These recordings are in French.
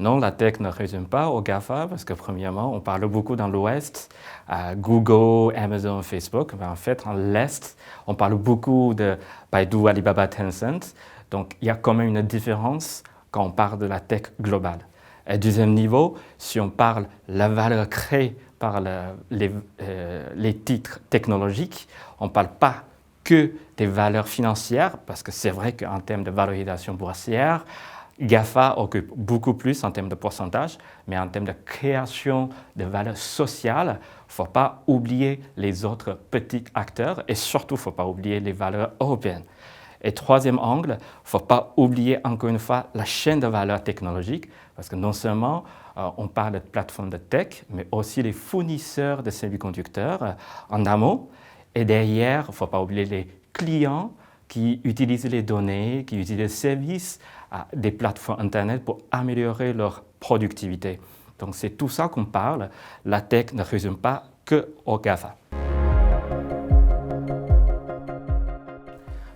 Non, la tech ne résume pas au GAFA parce que premièrement, on parle beaucoup dans l'Ouest, Google, Amazon, Facebook, mais en fait, en l'Est, on parle beaucoup de Baidu, Alibaba, Tencent. Donc, il y a quand même une différence quand on parle de la tech globale. Et deuxième niveau, si on parle de la valeur créée par les titres technologiques, on ne parle pas que des valeurs financières, parce que c'est vrai qu'en termes de valorisation boursière, GAFA occupe beaucoup plus en termes de pourcentage, mais en termes de création de valeurs sociales, il ne faut pas oublier les autres petits acteurs et surtout, il ne faut pas oublier les valeurs européennes. Et troisième angle, il ne faut pas oublier encore une fois la chaîne de valeur technologique, parce que non seulement on parle de plateformes de tech, mais aussi les fournisseurs de semi-conducteurs en amont. Et derrière, il ne faut pas oublier les clients qui utilisent les données, qui utilisent les services des plateformes Internet pour améliorer leur productivité. Donc c'est tout ça qu'on parle. La tech ne résume pas que au GAFA.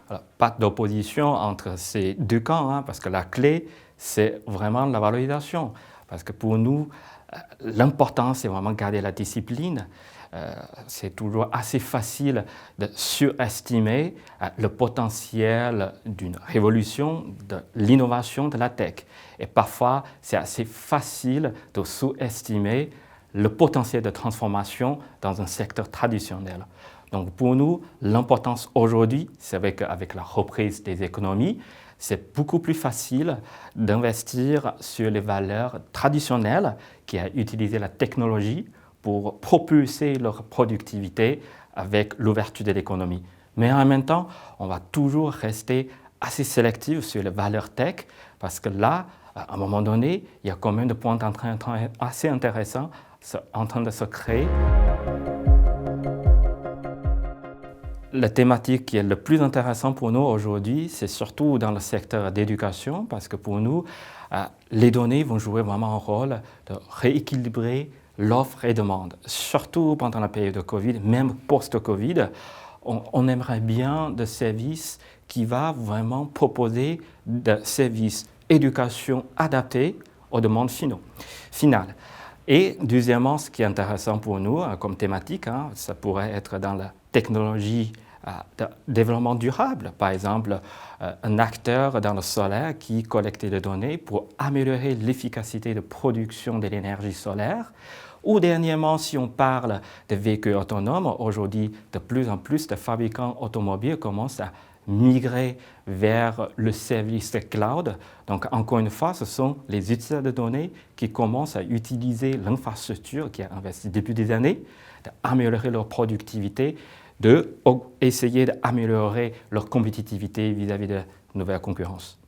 Alors, pas d'opposition entre ces deux camps, parce que la clé, c'est vraiment la valorisation. Parce que pour nous, l'important, c'est vraiment garder la discipline. C'est toujours assez facile de surestimer le potentiel d'une révolution, de l'innovation de la tech. Et parfois, c'est assez facile de sous-estimer le potentiel de transformation dans un secteur traditionnel. Donc pour nous, l'importance aujourd'hui, c'est qu'avec la reprise des économies, c'est beaucoup plus facile d'investir sur les valeurs traditionnelles qui ont utilisé la technologie pour propulser leur productivité avec l'ouverture de l'économie. Mais en même temps, on va toujours rester assez sélectif sur les valeurs tech parce que là, à un moment donné, il y a quand même des points d'entrée assez intéressants en train de se créer. La thématique qui est le plus intéressante pour nous aujourd'hui, c'est surtout dans le secteur d'éducation, parce que pour nous, les données vont jouer vraiment un rôle de rééquilibrer l'offre et demande. Surtout pendant la période de Covid, même post-Covid, on aimerait bien des services qui vont vraiment proposer des services éducation adaptés aux demandes finales. Et deuxièmement, ce qui est intéressant pour nous comme thématique, ça pourrait être dans la technologie de développement durable. Par exemple, un acteur dans le solaire qui collecte des données pour améliorer l'efficacité de production de l'énergie solaire. Ou dernièrement, si on parle de véhicules autonomes, aujourd'hui, de plus en plus de fabricants automobiles commencent à migrer vers le service cloud. Donc, encore une fois, ce sont les utilisateurs de données qui commencent à utiliser l'infrastructure qui a investi depuis des années, d'améliorer leur productivité, d'essayer d'améliorer leur compétitivité vis-à-vis de nouvelles concurrences.